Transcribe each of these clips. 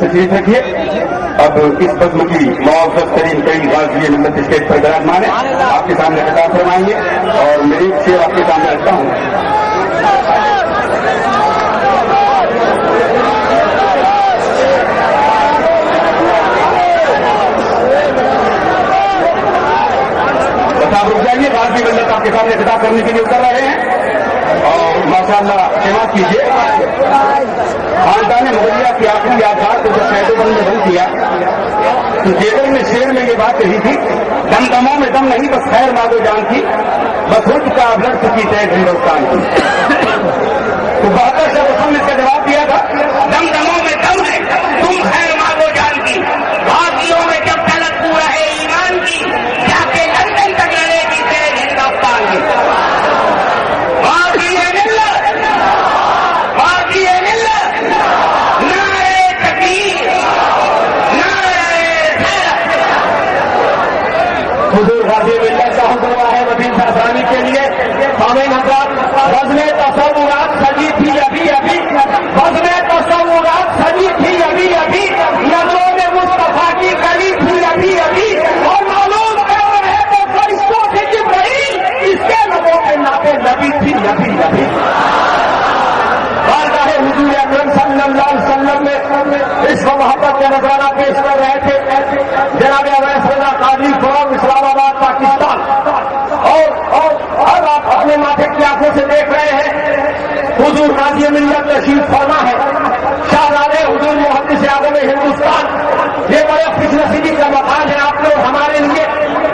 تشریف رکھیے. اب اس بزم کی معزز ترین کئی غازی ملت اسٹیج پر براجمان ہیں. آپ کے سامنے خطاب فرمائیں گے اور میری ایک شعر آپ کے سامنے رکھتا ہوں. بس آپ رک جائیے. غازی ملت آپ کے سامنے خطاب کرنے کے لیے اتر رہے ہیں اور ماشاء اللہ سماعت کیجیے. خاندان مغلیہ کی آخری یادگار کو جب شہید بند میں بند کیا تو جیگر میں شعر میں یہ بات کہی تھی, دم دموں میں دم نہیں بس خیر مادو جان کی, بس خود کا اب لڑ چکی تیز ہندوستان کی. تو 72 سے اس نے اس کا جواب دیا تھا, دم دموں میں دم ہے تم خیر مادو جان کی, بھارتیوں میں جب طلب پورا ہے ایمان کی, جا کے لندن تک لڑے گی تیز ہندوستان کی. حضور غازی ملت کا حکم ہوا ہے وطن سرسانی کے لیے. سامعین حضرات, بزم تصورات سجی تھی ابھی ابھی, بزم تصورات سجی تھی ابھی ابھی, نظروں میں مصطفیٰ کی کلی تھی ابھی ابھی, اور معلوم کر رہے تو فرشتوں سے جبرائیل اس کے لبوں پہ ناپے نبی تھی ابھی ابھی. حضور اکرم صلی اللہ علیہ وسلم میں اس کو محبت کا نظرانہ پیش کر رہے تھے جناب اویس رضا قادری فروغ اسلام آباد پاکستان. اور آپ اپنے ماتھے کی آنکھوں سے دیکھ رہے ہیں حضور غازی ملت تشریف فرما ہے, شاہزادے حضور محدث اعظم ہندوستان. یہ بڑے خوش نصیبی کا مقام ہے آپ لوگ ہمارے لیے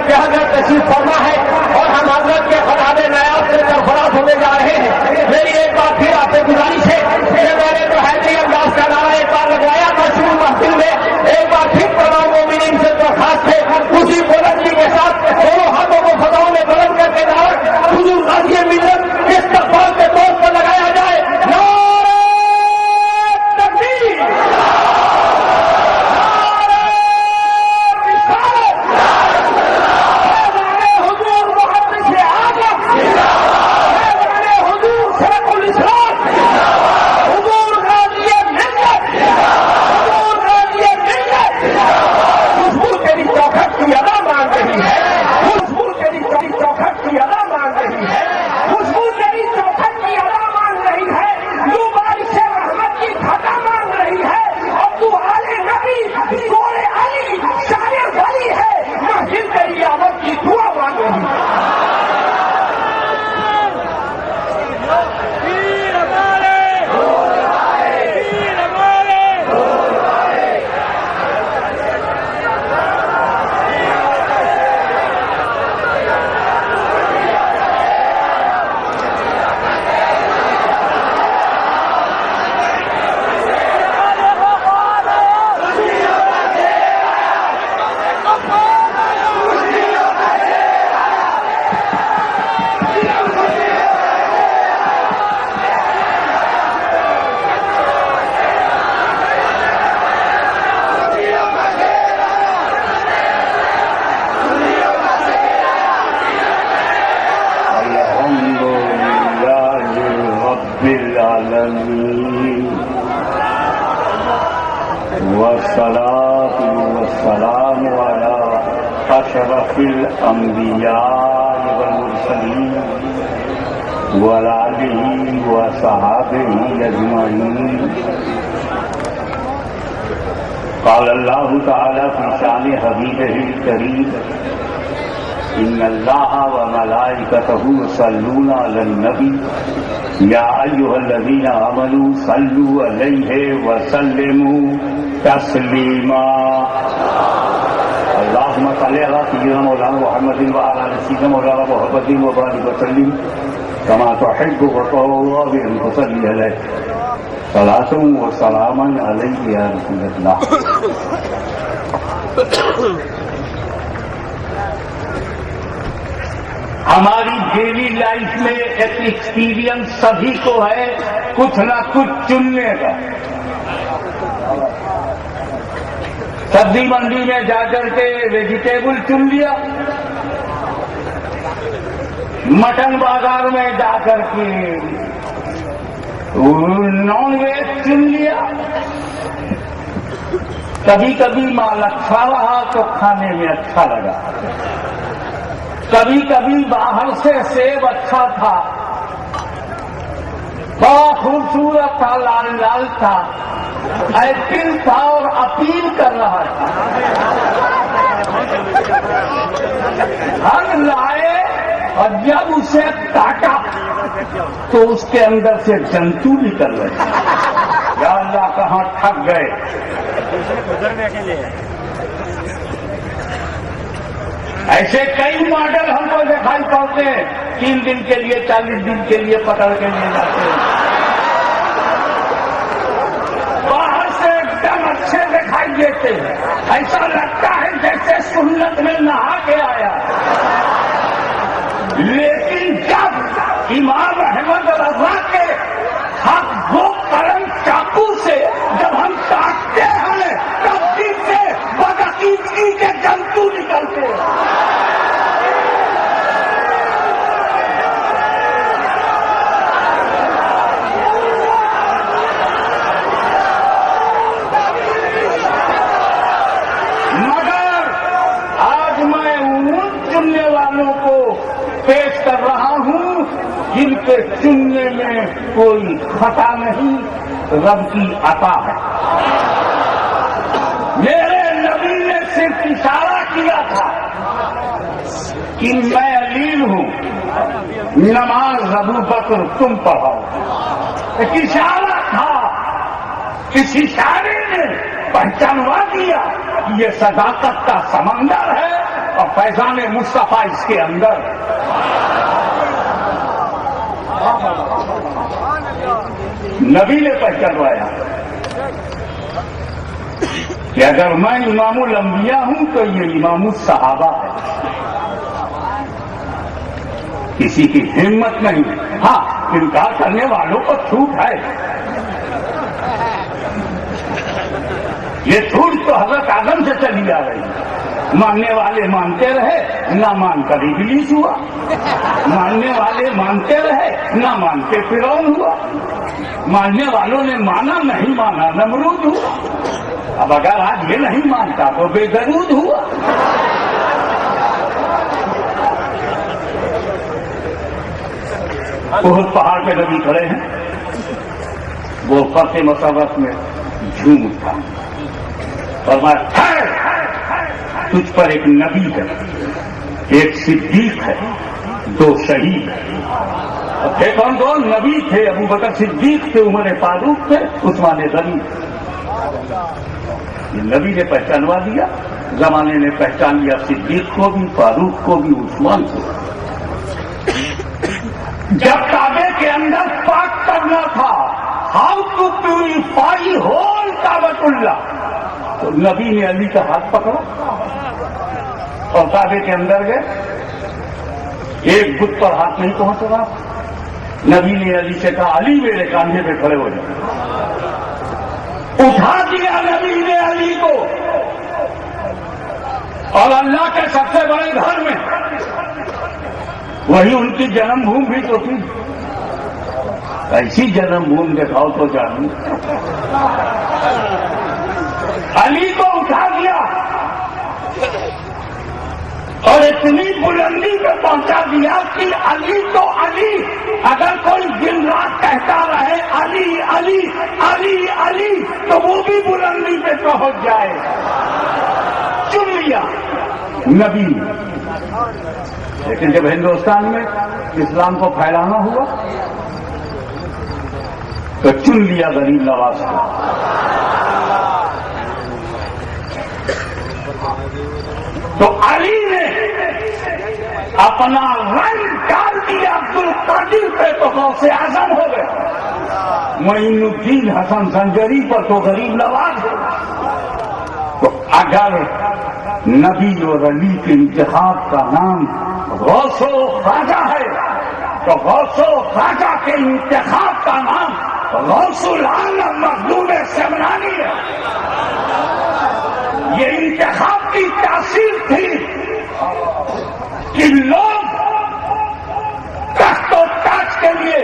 کہ حضرت تشریف فرما ہے اور ہم حضرت کے خطاب نیاز سے سرفراز ہونے جا رہے ہیں. میری ایک بار پھر آپ سے گزارش ہے کہ میں نے تو حیدری انداز کا نعرہ ایک بار لگوایا تھا شروع محفل میں, ایک بار پھر تمام مومنین سے درخواست ہے اسی بلندی کے ساتھ دونوں ہاتھوں کو فضاؤں میں بلند کر کے نعرہ حضور غازی ملت استقبال کے طور پر لگایا جائے. نعرہ تکبیر, حضور محدث اعظم, حضور شیخ الاسلام, حضور غازی ملت, حضور غازی ملت. خوشبو تیری چوکھٹ کی ادا مانگ رہی ہے, خوشبو تیری چوکھٹ کی ادا مانگ رہی ہے, خوشبو تیری چوکھٹ کی ادا مانگ رہی ہے, یوں بارش رحمت کی گھٹا مانگ رہی ہے, اور تو آل نبی زور علی شان ولی ہے, محفل تیری آمد کی دعا مانگ رہی ہے. والصلاة والسلام على أشرف الأنبياء والمرسلين وعلى آله وصحبه أجمعين. قال الله تعالى في شأن حبيبه الكريم إن الله وملائكته يصلون على النبي يا أيها الذين آمنوا صلوا عليه وسلموا تسليما. اللهم صل على سيدنا مولانا محمد وعلى آل سيدنا مولانا محمد وبارك وسلم كما تحب وترضى بأن تصلي عليه صلاة وسلاما عليك يا رسول الله. ہماری ڈیلی لائف میں ایک ایکسپیرئنس سبھی کو ہے کچھ نہ کچھ چننے کا. سبزی منڈی میں جا کر کے ویجیٹیبل چن لیا, مٹن بازار میں جا کر کے نان ویج چن لیا, کبھی کبھی مال اچھا رہا تو کھانے میں اچھا لگا، کبھی کبھی باہر سے سیب اچھا تھا، بڑا خوبصورت تھا، لال لال تھا، ایپل تھا اور اپیل کر رہا تھا، ہم لائے اور جب اسے کاٹا تو اس کے اندر سے جنتو نکل رہے، یا اللہ کہاں ٹھگ گئے۔ ایسے کئی ماڈل ہم کو دکھائی پڑتے ہیں، 3 دن کے لیے 40 دن کے لیے پکڑ کے لے جاتے ہیں، باہر سے ایک دم اچھے دکھائی دیتے ہیں، ایسا لگتا ہے جیسے سنت میں نہا کے آیا، لیکن جب امام احمد رضا کے حق وہ قلم چاقو سے جب ہم کاٹتے ہیں تب دل سے بدعقیدگی کے جنتو نکلتے ہیں۔ مگر آج میں ان چننے والوں کو پیش کر رہا ہوں جن کے چننے میں کوئی خطا نہیں، رب کی عطا ہے۔ میرے نبی نے صرف اشارہ کیا تھا کہ میں علیل ہوں، نماز ابو بکر تم پڑھاؤ، ایک اشارہ تھا، اس اشارے نے پہچانوا دیا کہ یہ صداقت کا سمندر ہے اور فیضان مصطفیٰ اس کے اندر۔ نبی نے پہچانوایا کہ اگر میں امام الانبیاء ہوں تو یہ امام الصحابہ ہے، کسی کی ہمت نہیں، ہاں انکار کرنے والوں کو چھوٹ ہے، یہ چھوٹ تو حضرت آدم سے چلی آ رہی ہے، ماننے والے مانتے رہے، نہ مان کر ابلیس ہوا، ماننے والے مانتے رہے، نہ مان کے فرعون ہوا، ماننے والوں نے مانا نہیں مانا نمرود ہوا، اب اگر آج یہ نہیں مانتا تو بے درود ہوا۔ بہت پہاڑ پہ نبی کھڑے ہیں، وہ فرق مسرت میں جھوم اٹھا، فرمایا تجھ پر ایک نبی ہے، ایک صدیق ہے، 2 شہید ہیں۔ تھے کون کون؟ نبی تھے، ابو بکر صدیق تھے، عمر فاروق تھے، عثمان غنی تھے۔ یہ نبی نے پہچانوا دیا، زمانے نے پہچان لیا صدیق کو بھی، فاروق کو بھی، عثمان کو۔ جب کعبے کے اندر پاک کرنا تھا، ہاؤ ٹو پیوریفائی ہول کعبۃ اللہ، تو نبی نے علی کا ہاتھ پکڑا اور کعبے کے اندر گئے، ایک بت پر ہاتھ نہیں پہنچ رہا، نبی نے علی سے کہا علی میرے کاندھے پہ کھڑے ہو جائے، اٹھا دیا نبی نے علی کو، اور اللہ کے سب سے بڑے گھر میں، وہی ان کی جنم بھوم بھی تو تھی، ایسی جنم بھوم دکھاؤ تو جانوں۔ علی کو اٹھا دیا اور اتنی بلندی پہ پہنچا دیا کہ علی تو علی، اگر کوئی دن رات کہتا رہے علی علی علی علی تو وہ بھی بلندی پہ پہنچ جائے، چن لیا نبی۔ لیکن جب ہندوستان میں اسلام کو پھیلانا ہوا تو چن لیا غریب نواز کو، تو علی نے اپنا رنگ ڈال دیا عبد القادر پہ تو غوث اعظم ہو گئے، معین الدین حسن زنجری پر تو غریب نواز ہے۔ تو اگر نبی اور علی کے انتخاب کا نام غوث و خواجہ ہے تو غوث و خواجہ کے انتخاب کا نام غوث العالم مخدوم سمنانی ہے۔ یہ انتخاب کی تاثیر تھی کہ لوگ تخت و تاج کے لیے،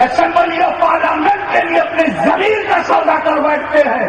اسمبلی آف پارلیمنٹ کے لیے اپنی زمین کا سودا کر بیٹھتے ہیں،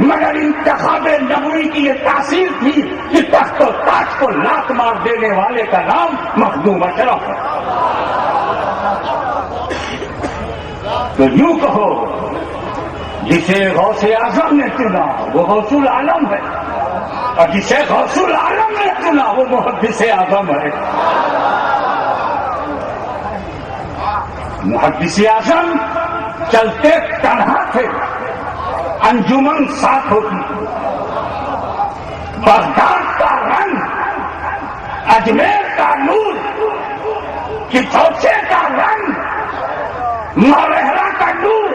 مگر انتخاب نبوی کی یہ تاثیر تھی کہ تخت و تاج کو لات مار دینے والے کا نام مخدوم اشرف ہے. تو یوں کہو جسے غوث اعظم نے چنا وہ غوث العالم ہے، اور جسے غوث العالم نے چنا وہ محدث اعظم ہے. محدث اعظم چلتے تنہا تھے، انجمن ساتھ ہوتی تھی. بغداد کا رنگ، اجمیر کا نور، کچوچے کا رنگ، ماوہرا کا نور،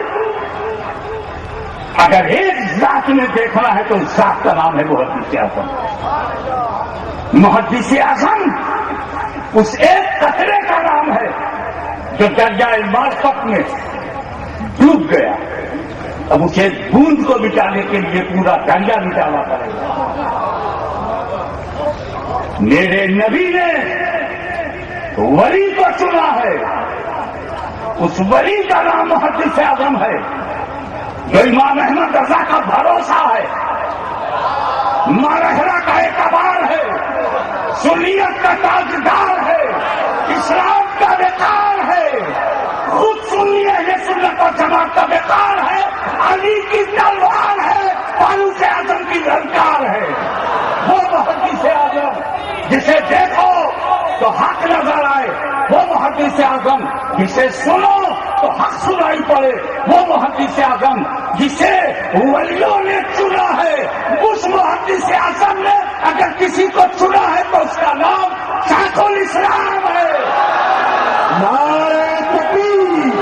اگر ایک ذات میں دیکھنا ہے تو ذات کا نام ہے محدث اعظم. محدث اعظم اس ایک قطرے کا نام ہے جو دریائے معرفت میں ڈوب گیا. اب اسے بوند کو مٹانے کے لیے پورا دریا مٹانا پڑے گا. میرے نبی نے ولی کو چنا ہے، اس ولی کا نام محدث اعظم ہے جو امام احمد رضا کا بھروسہ ہے، ماوہرا کا اعتبار ہے، سنیت کا تاجدار ہے، اسلام کا وقار ہے، خود سنی اہل سنت و جماعت کا وقار ہے، علی کی تلوار ہے، فاروق اعظم کی للکار ہے. وہ محدث اعظم جسے دیکھو تو حق نظر آئے، وہ محدث اعظم جسے سنو تو حق سنائی پڑے، وہ محدث اعظم جسے ولیوں نے چنا ہے. اس محدث اعظم نے اگر کسی کو چنا ہے تو اس کا نام شیخ الاسلام ہے. نعرہ تکبیر،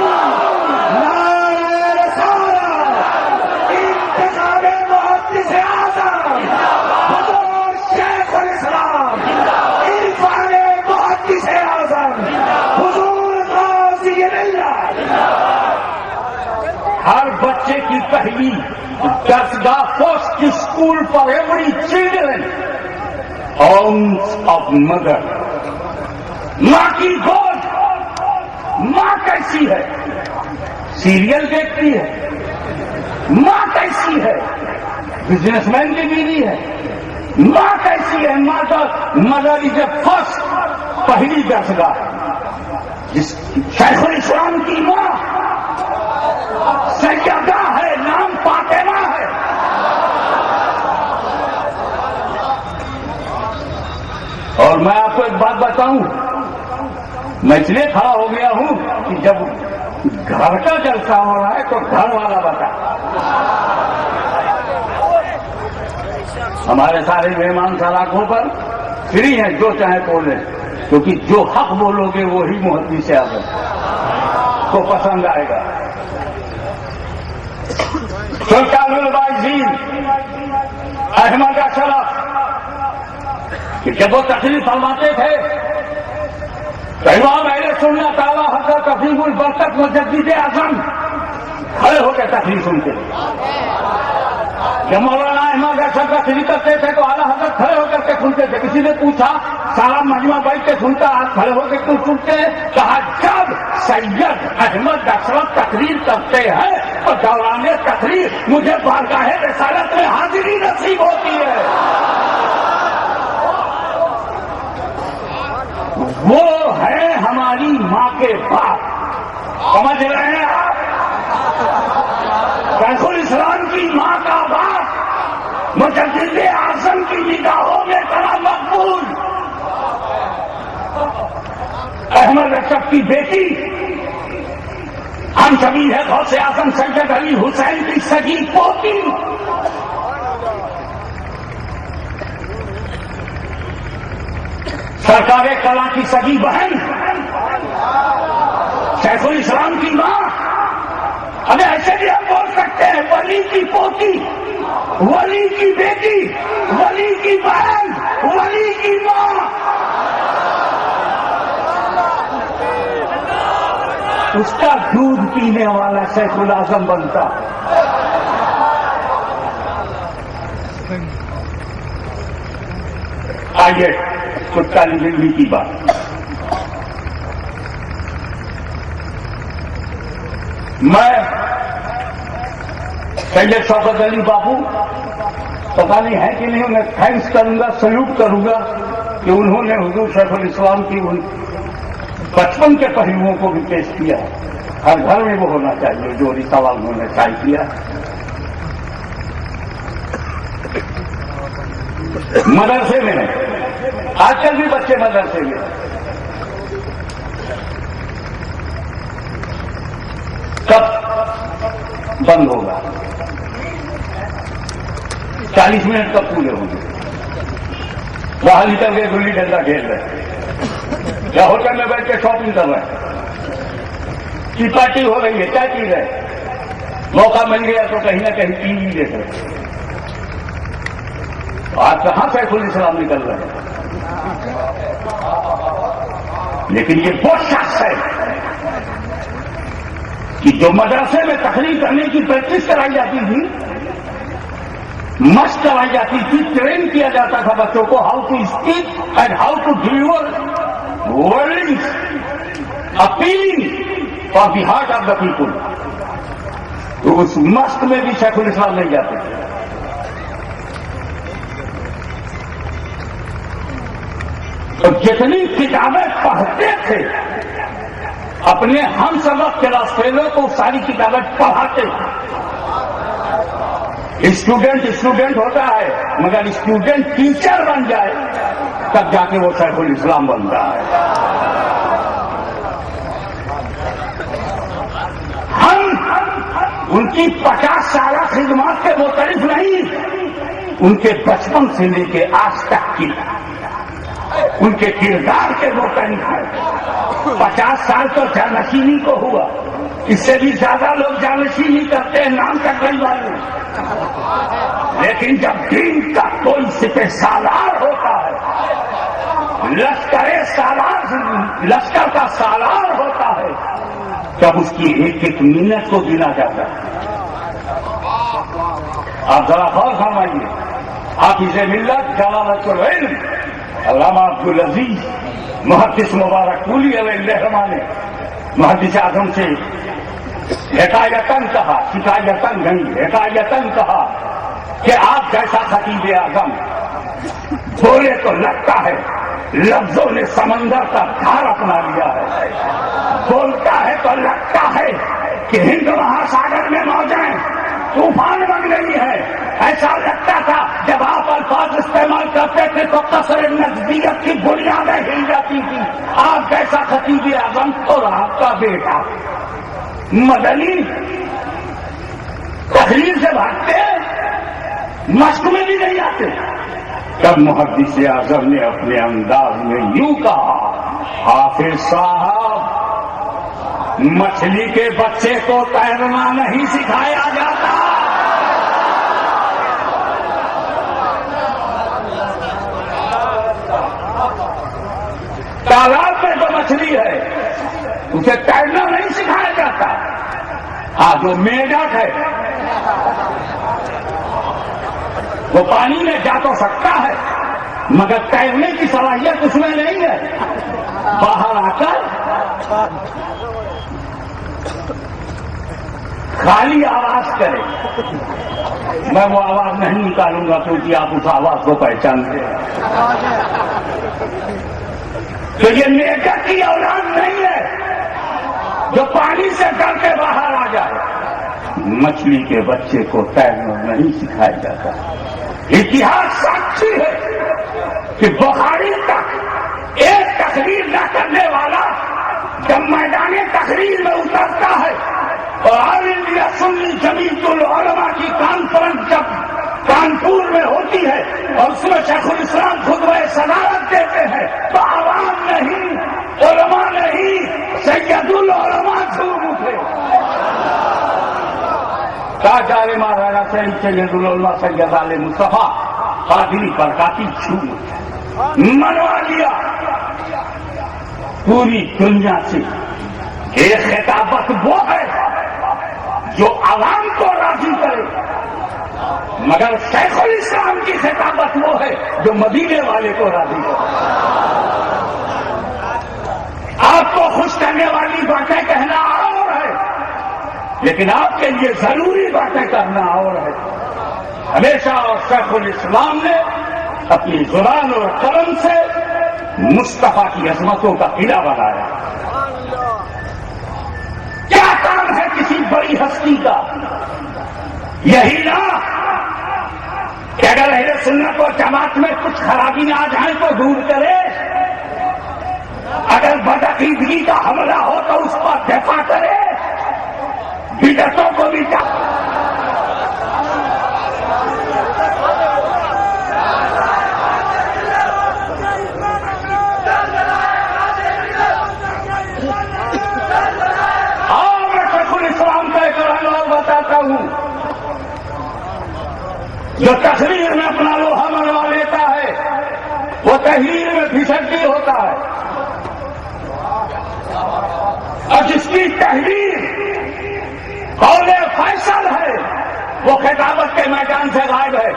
نعرہ رسالت، انتخاب محدث اعظم، حضور شیخ الاسلام، عرفان محدث اعظم، حضور غازی ملت. ہر بچے کی پہلی درسگاہ first school for every children arms of mother. ماں کی گود. ماں کیسی ہے؟ سیریل دیکھتی ہے. ماں کیسی ہے؟ بزنس مین کی بیوی ہے. ماں کیسی ہے؟ مدر از اے فرسٹ، پہلی درسگاہ. شیخ الاسلام کی ماں سیدہ ہے، نام فاطمہ ہے. اور میں آپ کو ایک بات بتاؤں، میں اس لیے کھڑا ہو گیا ہوں کہ جب گھر کا جلسہ ہو رہا ہے تو گھر والا بتا. ہمارے سارے مہمان سلاخوں پر فری ہیں، جو چاہے بولیں، کیونکہ جو حق بولو گے وہی محدث اعظم کو پسند آئے گا. سلطان الباعثین احمد اشرف کہ جب وہ تقریر فرماتے تھے تو امام اہل سنت تعالی حضرت عظیم البرکت مجدد اعظم کھڑے ہو کے تقریر سنتے. جب مولانا احمد اشرف کا تقریر کرتے تھے تو اعلیٰ حضرت کھڑے ہو کر کے سنتے تھے. کسی نے پوچھا سارا مجمع بیٹھ کے سنتا، آج کھڑے ہو کے کیوں سنتے ہیں؟ کہا جب سید احمد اشرف تقریر کرتے ہیں تو دوران تقریر مجھے بارگاہ رسالت میں حاضری نصیب ہوتی ہے. وہ ہے ہماری ماں کے باپ. سمجھ رہے ہیں آپ؟ شیخ الاسلام کی ماں کا باپ مجدد اعظم کی نگاہوں میں بڑا مقبول. احمد اشرف کی بیٹی ہم سبھی ہے غوث اعظم سید علی حسین کی سگی پوتی. سرکار کلا کی سگی بہن شیخ الاسلام کی ماں. ہمیں ایسے بھی ہم بول سکتے ہیں ولی کی پوتی، ولی کی بیٹی، ولی کی بہن، ولی کی ماں. اس کا دودھ پینے والا شیخ الاعظم بنتا. آئیے کچھ طالب علمی کی بات. میں سید شوکت علی باپو پتا نہیں ہے کہ نہیں، انہیں تھینکس کروں گا، سلوٹ کروں گا کہ انہوں نے حضور شیخ الاسلام کی ان بچپن کے پہلوؤں کو بھی پیش کیا. ہر گھر میں وہ ہونا چاہیے جو رسالہ انہوں نے شائع کیا. مدرسے میں آج کل بھی بچے مدرسے میں کب بند ہوگا؟ 40 منٹ کب پورے ہوں گے؟ باہر نکل کے گلی ڈنڈا کھیل رہے یا ہوٹل میں بیٹھ کے شاپنگ کر رہے ہیں، کی پارٹی ہو رہی ہے، کیا چیز ہے؟ موقع مل گیا تو کہیں نہ کہیں ٹی وی دیکھ رہے. آج کہاں شیخ الاسلام نکل رہے ہیں؟ لیکن یہ وہ شخص ہے کہ جو مدرسے میں تقریر کرنے کی پریکٹس کرائی جاتی تھی، مشق کرائی جاتی تھی، ٹرین کیا جاتا تھا بچوں کو how to speak and how to deliver wordings appealing for the heart of the people. تو اس مشق میں بھی شیخ الاسلام نہیں جاتے تھے. تو جتنی کتابیں پڑھتے تھے اپنے ہم سبق کلاس فیلو کو ساری کتابیں پڑھاتے تھے. اسٹوڈنٹ ہوتا ہے مگر اسٹوڈنٹ ٹیچر بن جائے تب جا کے وہ شیخ الاسلام بن رہا ہے. ہم ان کی 50 سالہ خدمات کے مختلف نہیں، ان کے بچپن سے لے کے آج تک کی ان کے کردار کے مختلف ہیں. 50 سال تو جانشینی کو ہوا، اس سے بھی زیادہ لوگ جانشینی کرتے ہیں نام تقریر والے. لیکن جب دین کا کوئی سپہ سالار ہوتا ہے، لشکر کا سالار ہوتا ہے، تب اس کی ایک ایک منٹ کو گنا جاتا ہے. آپ ذرا غور فرمائیے، حافظ ملت جلالت العلم علامہ عبدالعزیز محدث مبارک پوری علیہ الرحمہ نے محدث اعظم سے حکایتاً کہا، شکایتاً نہیں، حکایتاً کہا کہ آپ جیسا خطیب اعظم بولے تو لگتا ہے لفظوں نے سمندر کا دھار اپنا لیا ہے، بولتا ہے تو لگتا ہے کہ ہند مہاساگر میں موجیں طوفان بن گئی ہے. ایسا لگتا تھا جب آپ الفاظ استعمال کرتے تھے تو قصر نزدیت کی بنیادیں ہل جاتی تھی. آپ جیسا خطیب اعظم اور آپ کا بیٹا مدنی تحریر سے بھاگتے مشق میں بھی نہیں آتے. تب محدث اعظم نے اپنے انداز میں یوں کہا، حافظ صاحب مچھلی کے بچے کو تیرنا نہیں سکھایا جاتا. تالاب میں جو مچھلی ہے اسے تیرنا نہیں سکھایا جاتا. جو میڈک ہے وہ پانی میں جا تو سکتا ہے مگر تیرنے کی صلاحیت اس میں نہیں ہے. باہر آ کر خالی آواز کرے. میں وہ آواز نہیں نکالوں گا کیونکہ آپ اس آواز کو پہچانتے ہیں. تو یہ میڈک کی اولاد نہیں ہے جو پانی سے ڈر کے باہر آ جائے. مچھلی کے بچے کو تیرنا نہیں سکھایا جاتا. اتہاس ساکشی ہے کہ بخاری تک ایک تقریر نہ کرنے والا جب میدان تقریر میں اترتا ہے اور آل انڈیا سنی جمیعت العلماء کی کانفرنس جب کانپور میں ہوتی ہے اور اس میں شیخ الاسلام خطبہ صدارت دیتے ہیں تو عوام نہیں، علماء نہیں، سید العلماء جھوم اٹھے. جارے مہاراجا سید العلماء سید علی مصطفیٰ قادری برکاتی جھوم اٹھے. منوا لیا پوری دنیا سے. ایک خطابت وہ ہے جو عوام کو راضی کرے مگر شیخ الاسلام کی خطابت وہ ہے جو مدینے والے کو راضی کرے. آپ کو خوش کرنے والی باتیں کہنا اور ہے لیکن آپ کے لیے ضروری باتیں کرنا اور ہے. ہمیشہ شیخ الاسلام نے اپنی زبان اور قلم سے مصطفیٰ کی عظمتوں کا قلعہ بنایا. کیا کام ہے کسی بڑی ہستی کا؟ یہی نہ کہ اگر اہل سنت و جماعت میں کچھ خرابی آ جائیں تو دور کرے، اگر بدعقیدگی کا حملہ ہو تو اس پر دفاع کرے، بدعتوں کو بھی بتاتا ہوں. جو تقریر میں اپنا لوہا منوا لیتا ہے وہ تحریر میں پھسلتی ہوتا ہے، اور جس کی تحریر قول فیصل ہے وہ خطابت کے میدان سے غائب ہے.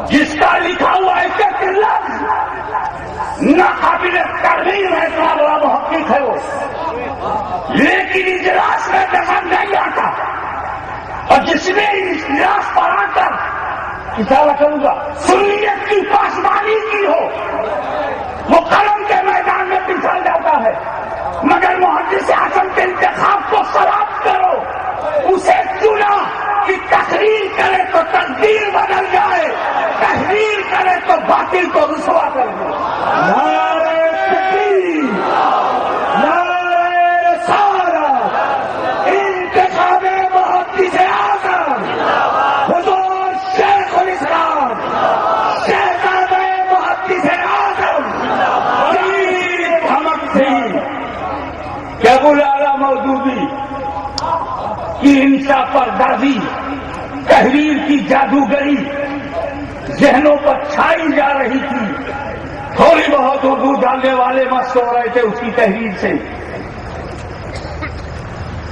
جس کا لکھا ہوا ایک لفظ ناقابل ترمیم ہے، اتنا بڑا محقق ہے وہ، لیکن اجلاس میں نظر نہیں آتا. اور جس نے اجلاس پر آ کر اشارہ کروں گا سنیت کی پاسبانی کی ہو وہ قلم کے میدان میں پھسل جاتا ہے. مگر محدث اعظم کے انتخاب کو سلام کرو، اسے چنا کہ تقریر کرے تو تقدیر بدل جائے، تحریر کرے تو باطل کو رسوا کر دے. نعرہ تکبیر، نعرہ رسالت، انتخاب محدث اعظم حضور شیخ الاسلام شہزادہ محدث اعظم دھمک تھی کہ ابو اعلیٰ مودودی کی انشا پردازی، تحریر کی جادوگری ذہنوں پر چھائی جا رہی تھی. تھوڑی بہت اردو ڈالنے والے مست ہو رہے تھے اس کی تحریر سے.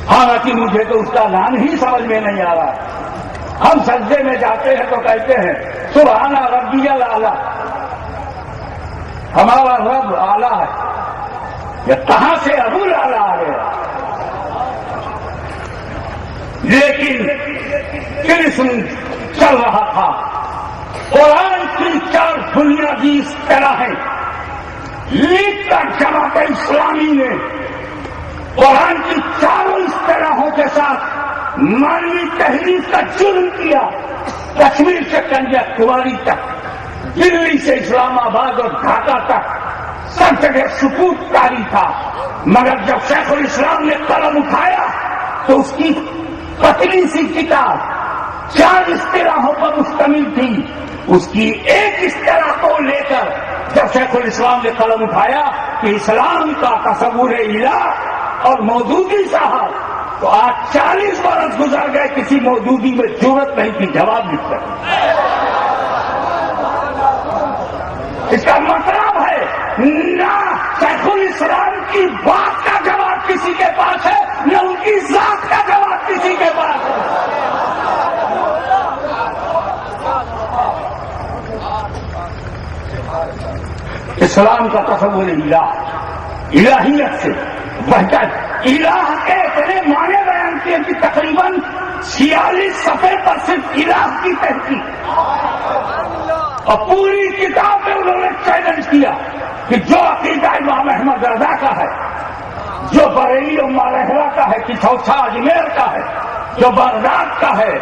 حالانکہ مجھے تو اس کا نام ہی سمجھ میں نہیں آ رہا. ہم سجدے میں جاتے ہیں تو کہتے ہیں سبحان ربی الاعلیٰ، ہمارا رب اعلیٰ ہے. یہ کہاں سے ابو الاعلیٰ آ گیا؟ لیکن کرسم چل رہا تھا. قرآن کی 4 بنیادی اصطلاحیں لکھ کر جماعت اسلامی نے قرآن کی 4 اصطلاحوں کے ساتھ مانوی تحریف کا جرم کیا. کشمیر سے کنیا کماری تک، دلی سے اسلام آباد اور ڈھاکہ تک سب جگہ سکوت کاری تھا. مگر جب شیخ الاسلام نے قلم اٹھایا تو اس کی پتلی سی کتاب 4 اصطلاحوں پر مشتمل تھی. اس کی ایک اصطلاح کو لے کر جب شیخ الاسلام نے قلم اٹھایا کہ اسلام کا تصور الہ اور مودودی صاحب، تو آج 40 برس گزر گئے کسی مودودی میں جرأت نہیں تھی جواب لکھ کر. اس کا مطلب ہے نہ شیخ الاسلام کی بات کا جواب کسی کے پاس ہے، نہ ان کی ذات کا جواب کسی کے پاس ہے. اسلام کا تصور الہیت سے وحدت، الہ کے اتنے معنی بیان کیے کہ تقریباً 46 صفحے پر صرف الہ کی تحقیق، اور پوری کتاب میں انہوں نے چیلنج کیا کہ جو عقیدہ امام احمد رضا کا ہے، جو بریلی و مالحرہ کا ہے، کہ چوتھا اجمیر کا ہے، جو بغداد کا ہے،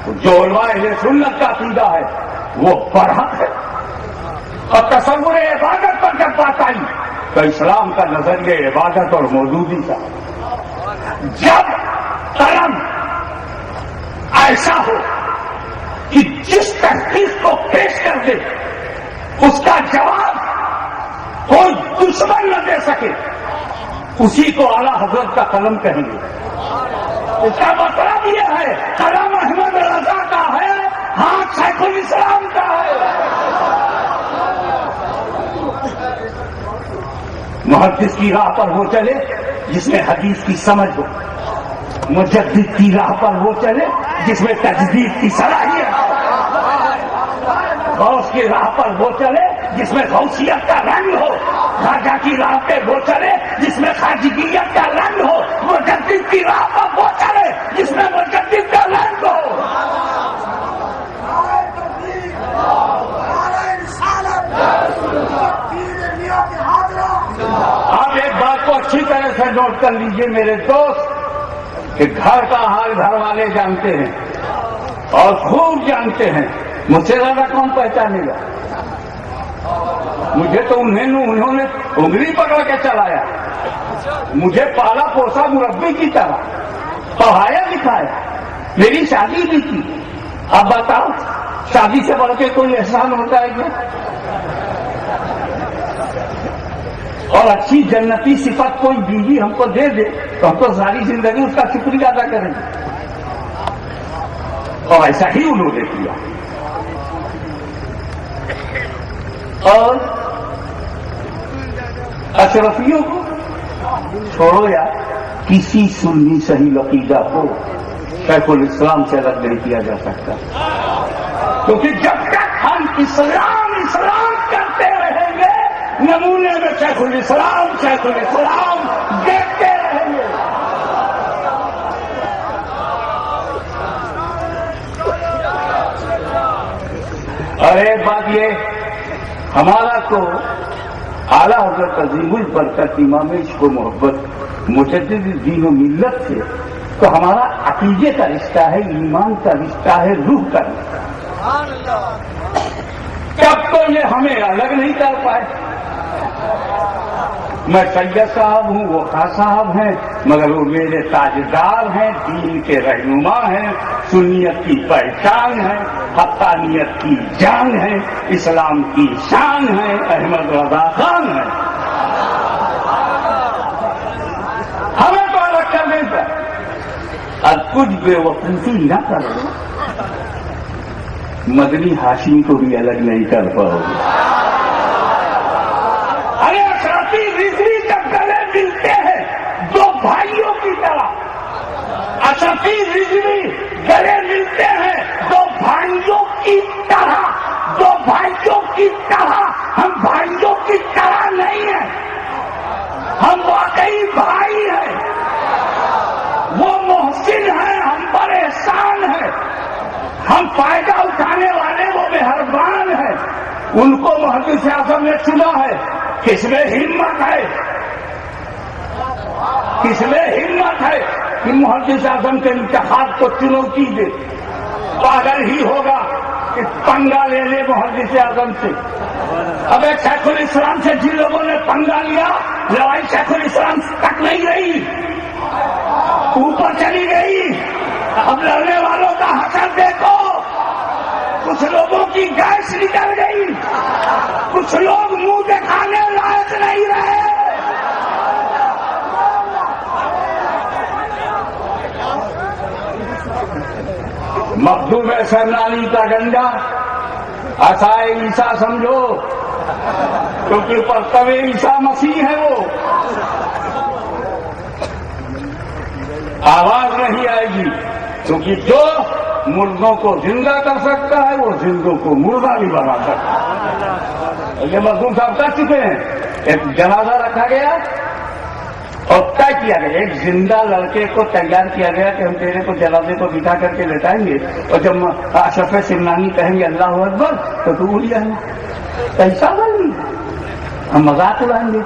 جو علماء اہل سنت کا عقیدہ ہے وہ برحق ہے. اور تصور عبادت پر جب بات آئی تو اسلام کا نظریہ عبادت اور مودودی کا. جب قلم ایسا ہو کہ جس تحقیق کو پیش کر دے اس کا جواب کوئی دشمن نہ دے سکے، اسی کو اعلیٰ حضرت کا قلم کہیں گے. اس کا مطلب یہ ہے قلم احمد رضا کا ہے، ہاتھ شیخ الاسلام کا ہے. محدث کی راہ پر وہ چلے جس میں حدیث کی سمجھ ہو، مجدد کی راہ پر وہ چلے جس میں تجدید کی صلاحیت ہو. غوث کی راہ پر وہ چلے جس میں غوثیت کا رنگ ہو، خواجہ کی راہ پہ وہ چلے جس میں خواجگیت کا رنگ ہو، مجدد کی راہ پر وہ چلے جس میں مجدد کا رنگ ہو۔ آپ ایک بات کو اچھی طرح سے نوٹ کر لیجئے میرے دوست، کہ گھر کا حال گھر والے جانتے ہیں اور خوب جانتے ہیں، مجھ سے زیادہ کون پہچانے گا؟ مجھے تو انہوں نے انگلی پکڑ کے چلایا، مجھے پالا پوسا مربی کی طرح، پڑھایا لکھایا، میری شادی بھی کی۔ اب بتاؤ شادی سے بڑھ کے کوئی احسان ہوتا ہے کیا؟ اور اچھی جنتی صفت کوئی بیوی ہم کو دے دے تو ہم تو ساری زندگی اس کا شکریہ ادا کریں گے، اور ایسا ہی انہوں نے کیا۔ اور اشرفیوں کو چھوڑو یا کسی سنی صحیح عقیدہ کو شیخ الاسلام سے الگ نہیں کیا جا سکتا، کیونکہ جب تک ہم اسلام کرتے رہیں گے نمونے میں شیخ الاسلام دیکھتے رہیں گے۔ اور ایک بات یہ، ہمارا تو اعلیٰ حضرت عظیم البرکت امام عشق و محبت مجدد دین و ملت سے تو ہمارا عقیدے کا رشتہ ہے، ایمان کا رشتہ ہے، روح کا رشتہ۔ تب تو یہ ہمیں الگ نہیں کر پائے۔ میں سید صاحب ہوں، وہ خاں صاحب ہیں، مگر وہ میرے تاجدار ہیں، دین کے رہنما ہیں، سنیت کی پہچان ہے، حقانیت کی جان ہے، اسلام کی شان ہے، احمد رضا خان ہے۔ ہمیں تو الگ کرنے کا، اور کچھ بے وقوفی نہ کرو، مدنی ہاشمی کو بھی الگ نہیں کر پاؤ گے۔ ارے اشرفی رضوی جب گلے ملتے ہیں دو بھائیوں کی طرح، اشرفی رضوی گلے ملتے ہیں دو بھائیوں کی طرح، دو بھائیوں کی طرح۔ ہم بھائیوں کی طرح نہیں ہیں، ہم واقعی بھائی ہیں۔ وہ محسن ہیں، ہم پر احسان ہیں، ہم فائدہ اٹھانے والے وہ مہربان ہیں۔ ان کو محدث اعظم نے چنا ہے، کس میں ہمت ہے، کس میں ہمت ہے کہ محدث اعظم کے انتخاب کو چنوتی دے؟ پاگل ہی ہوگا کہ پنگا لے لے محدث اعظم سے۔ اب ایک شیخ الاسلام سے جن لوگوں نے پنگا لیا، لڑائی شیخ الاسلام تک نہیں رہی، اوپر چلی گئی۔ اب لڑنے والوں کا حشر دیکھو، کچھ لوگوں کی گیس نکل گئی، کچھ لوگ منہ دکھانے لائق نہیں رہے۔ مخدوم سرنالی کا ڈنڈا عصائے عیسیٰ سمجھو، کیونکہ پرتو عیسیٰ مسیح ہے، وہ آواز نہیں آئے گی، کیونکہ جو مردوں کو زندہ کر سکتا ہے وہ زندوں کو مردہ بھی بنا سکتا ہے۔ یہ مخدوم صاحب کر چکے ہیں۔ ایک جنازہ رکھا گیا اور طے کیا گیا، ایک زندہ لڑکے کو تیار کیا گیا کہ ہم تیرے کو جنازے کو بٹھا کر کے لٹائیں گے، اور جب اشرف سمنانی کہیں گے اللہ اکبر تو تو بول جائیں گے، پیسہ بن ہم مذاق اڑائیں گے۔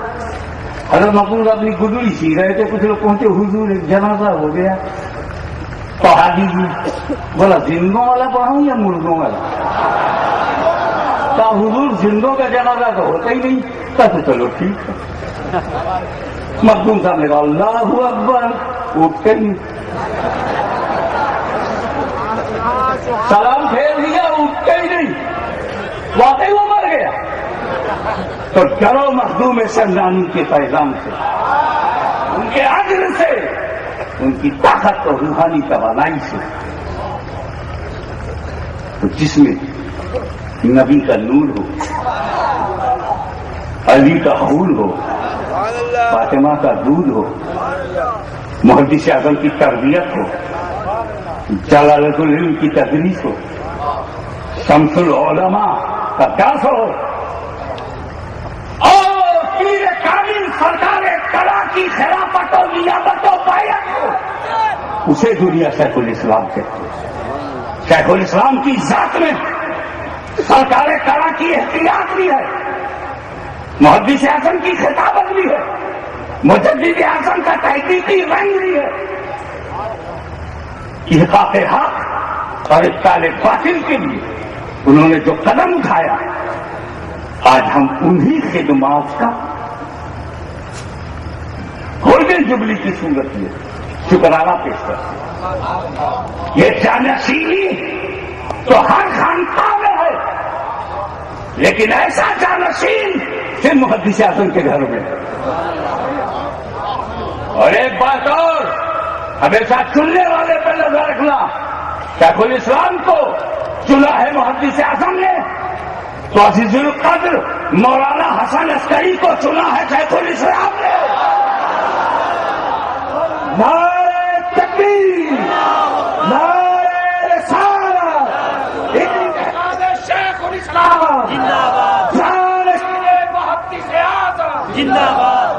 حضرت مقبول اپنی گڈڑی سی رہے تھے، کچھ لوگ پہنچے، حضور ایک جنازہ ہو گیا، پڑھا دیجیے۔ بولا زندوں والا پڑھاؤں یا مردوں والا؟ کہا حضور زندوں کا جنازہ تو ہوتا ہی نہیں۔ کہا تو چلو ٹھیک ہے۔ مخدوم صاحب نے کہا اللہ اکبر، اٹھتے ہی سلام پھیر دیا، اٹھتے ہی نہیں، واقعی وہ مر گیا۔ تو ڈرو مخدوم سرنانی کے پیغام سے، ان کے اجر سے، ان کی طاقت اور روحانی توانائی سے۔ تو جس میں نبی کا نور ہو، علی کا خون ہو، فاطمہ کا دودھ ہو، محدث اعظم کی تربیت ہو، جلالت العلم کی تدریس ہو، شمس العلماء کیا سو اور پیر کامل سرکار کلا کی خلافت و نیابت و بیعت کو اسے دنیا شیخ الاسلام کہتے ہیں۔ شیخ الاسلام کی ذات میں سرکار کلا کی احتیاط بھی ہے، محدث اعظم کی خطابت بھی ہے، مجدد اعظم کا تحقیقی رنگ بھی ہے۔ احقاق حق اور ابطال باطل کے لیے انہوں نے جو قدم اٹھایا، آج ہم انہی خدمات کا گولڈن جبلی کی صورت میں شکرانہ پیش کرتے ہیں۔ یہ جانشینی تو ہر خانقاہ میں ہے، لیکن ایسا جانشین صرف محدث اعظم کے گھر میں۔ اور ایک بات اور ہمیشہ چننے والے پہ نظر رکھنا، شیخ الاسلام کو چنا ہے محدث اعظم نے، تو عزیز القدر مولانا حسن عسکری کو چنا ہے شیخ الاسلام نے۔ نعرہ تکبیر، نعرہ رسالت، شیخ الاسلام زندہ باد، محدث اعظم زندہ باد۔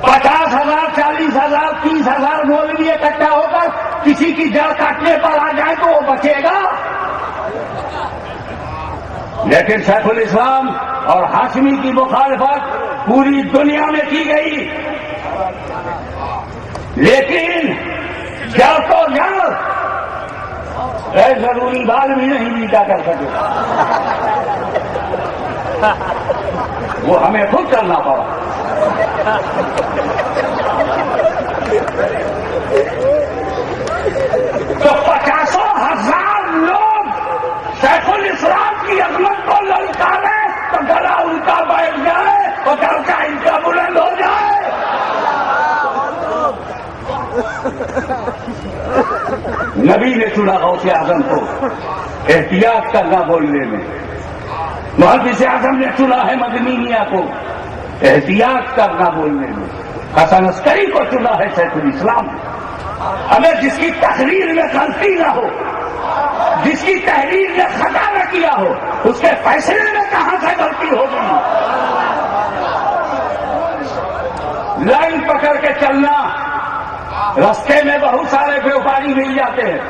50,000 40,000 30,000 مولوی اکٹھا ہو کر کسی کی جڑ کاٹنے پر آ جائے تو وہ بچے گا، لیکن شیخ الاسلام اور ہاشمی کی مخالفت پوری دنیا میں کی گئی، لیکن جڑ تو جڑ غیر ضروری بال بھی نہیں بیٹا کر سکے، وہ ہمیں خود کرنا پڑا۔ تو 50,000 لوگ شیخ الاسلام کی عظمت کو للکارے تو گلا ان کا بیٹھ جائے اور گل کا ان کا بلند ہو جائے۔ نبی نے چنا غوث اعظم کو احتیاط کرنا بولنے میں، محدث اعظم نے چنا ہے مدنی میاں کو احتیاط کرنا بولنے میں، حسن عسکری کو چنا ہے شیخ الاسلام نے۔ ہمیں جس کی تحریر میں غلطی نہ ہو، جس کی تحریر میں خطا نہ کیا ہو، اس کے فیصلے میں کہاں سے غلطی ہو گئی؟ لائن پکڑ کے چلنا، رستے میں بہت سارے بیوپاری مل جاتے ہیں،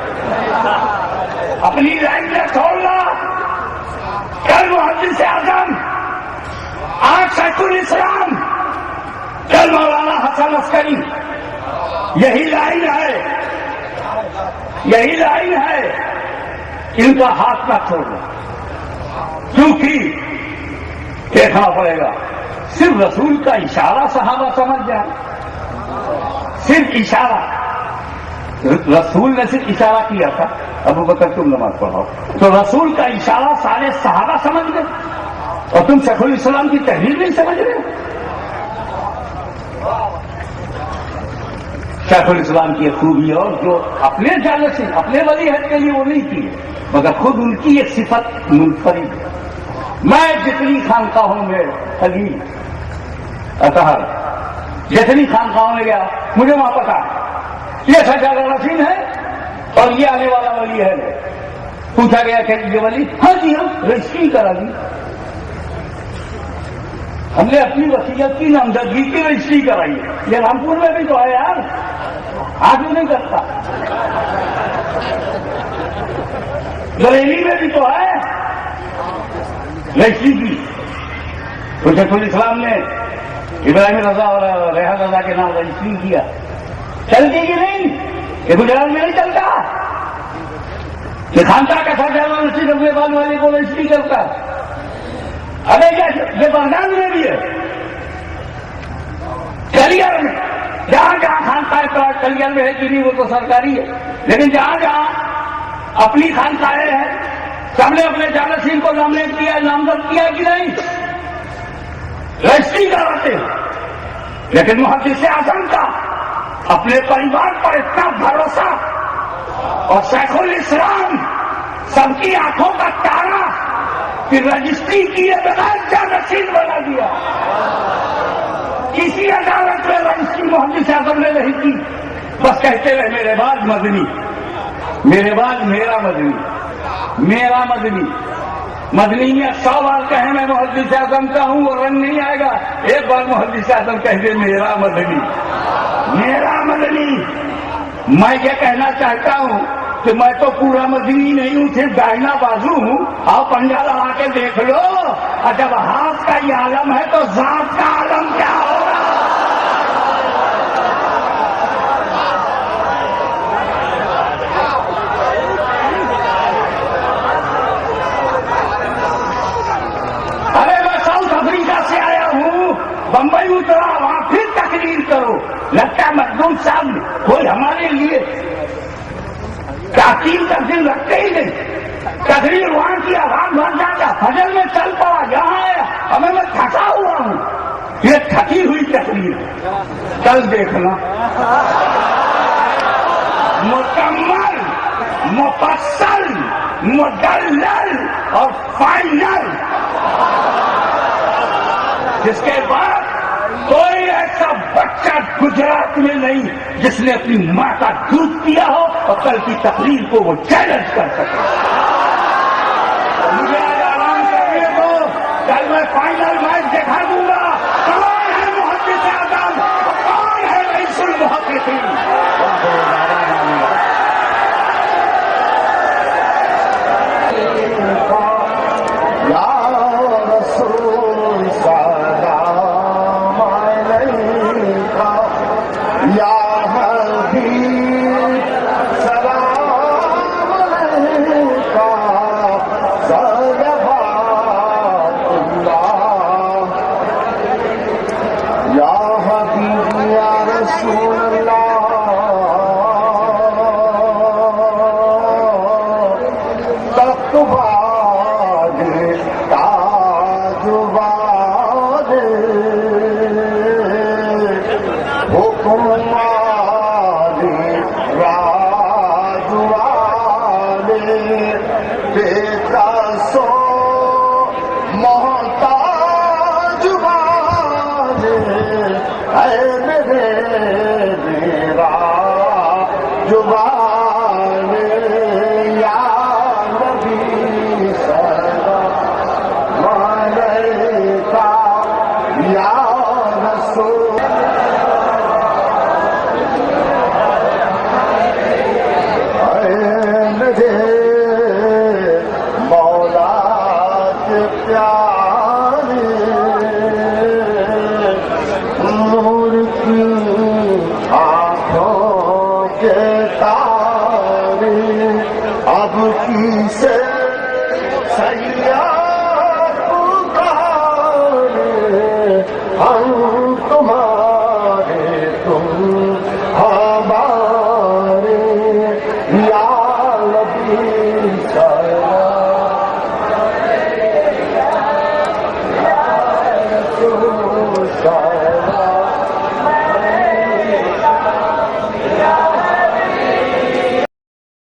اپنی لائن میں چھوڑنا۔ کل محدث اعظم، آج شیخ الاسلام، کل مولانا حسن عسکری، یہی لائن ہے، یہی لائن ہے، ان کا ہاتھ نہ چھوڑنا، کیونکہ دیکھنا پڑے گا صرف رسول کا اشارہ صحابہ سمجھ جائیں، صرف اشارہ، رسول نے صرف اشارہ کیا تھا، ابو بکر تم نماز پڑھاؤ، تو رسول کا اشارہ سارے صحابہ سمجھ گئے اور تم شیخ الاسلام کی تحریر نہیں سمجھ رہے۔ شیخ الاسلام کی ایک خوبی اور جو اپنے جانشین سے اپنے ولی عہد کے لیے وہ نہیں کی، مگر خود ان کی ایک صفت منفرد ہے۔ میں جتنی خانقاہوں میں خلیل اطہر جتنی خانقاہوں میں گیا، مجھے وہاں پتا یہ سجادہ رسین ہے اور یہ آنے والا ولی ہے۔ پوچھا گیا کہ یہ ولی، ہاں جی ہم رجسٹری کرا دی، ہم نے اپنی وصیت کی نامزدگی کی رجسٹری کرائی ہے۔ یہ رامپور میں بھی تو ہے یار، آج نہیں کرتا، بریلی میں بھی تو ہے رجسٹری کی۔ تو شیخ الاسلام نے ابراہیم رضا اور ریحان رضا کے نام رجسٹری کیا، چلتی کہ نہیں؟ یہ گجرات میں نہیں چلتا کہ خانقاہ کا سرجانہ رشید اپنے بال والے کو رجسٹری کرتا ہے۔ ابھی یہ بغداد میں بھی ہے، کلیئر میں، جہاں جہاں خانقاہ کلیئر میں ہے کہ نہیں وہ تو سرکاری ہے، لیکن جہاں جہاں اپنی خانقاہیں ہیں سب نے اپنے جانشین کو نامزد کیا ہے، نامزد کیا ہے کہ نہیں؟ رجسٹری کراتے ہیں۔ لیکن محدث اعظم کا اپنے پریوار پر اتنا بھروسہ اور شیخ الاسلام سب کی آنکھوں کا تارا کہ رجسٹری کیے بغیر جانشین بنا دیا۔ کسی عدالت میں رجسٹری محدث اعظم نے نہیں کی، بس کہتے رہے میرے بعد مدنی، میرے بعد میرا مدنی، میرا مدنی۔ مدنی میں 100 بار کہیں میں محدث اعظم کا ہوں وہ رنگ نہیں آئے گا. ایک بار محدث اعظم کہہ دے میرا مدنی میرا مدنی. میں یہ کہنا چاہتا ہوں کہ میں تو پورا مدنی نہیں ہوں, صرف داہنا بازو ہوں. آؤ پنجا لگا کے دیکھ لو, اور جب ہاتھ کا یہ عالم ہے تو ذات کا عالم کیا ہوگا. ارے میں ساؤتھ افریقہ سے آیا ہوں, بمبئی اترا, وہاں پھر تقریر کرو. لگتا ہے مخدوم صاحب کوئی ہمارے لیے تاکیل کا دن رکھتے ہی نہیں. تقریر وہاں کی آواز بھر جاتا, فجر میں چل پڑا, یہاں آیا ہمیں میں تھکا ہوا ہوں. یہ تھکی ہوئی تقریر کل دیکھنا مکمل, مفصل, مدلل اور فائنل, جس کے بعد کوئی ایسا بچہ گجرات میں نہیں جس نے اپنی ماں کا دودھ پیا ہو اور کل کی تقریر کو وہ چیلنج کر سکے. مجھے آج آرام کرنے دو, کل میں فائنل میچ دکھا دوں گا. کون ہے محدث اعظم, کون ہے رئیس المحدثین. نور کی آنکھوں کے تار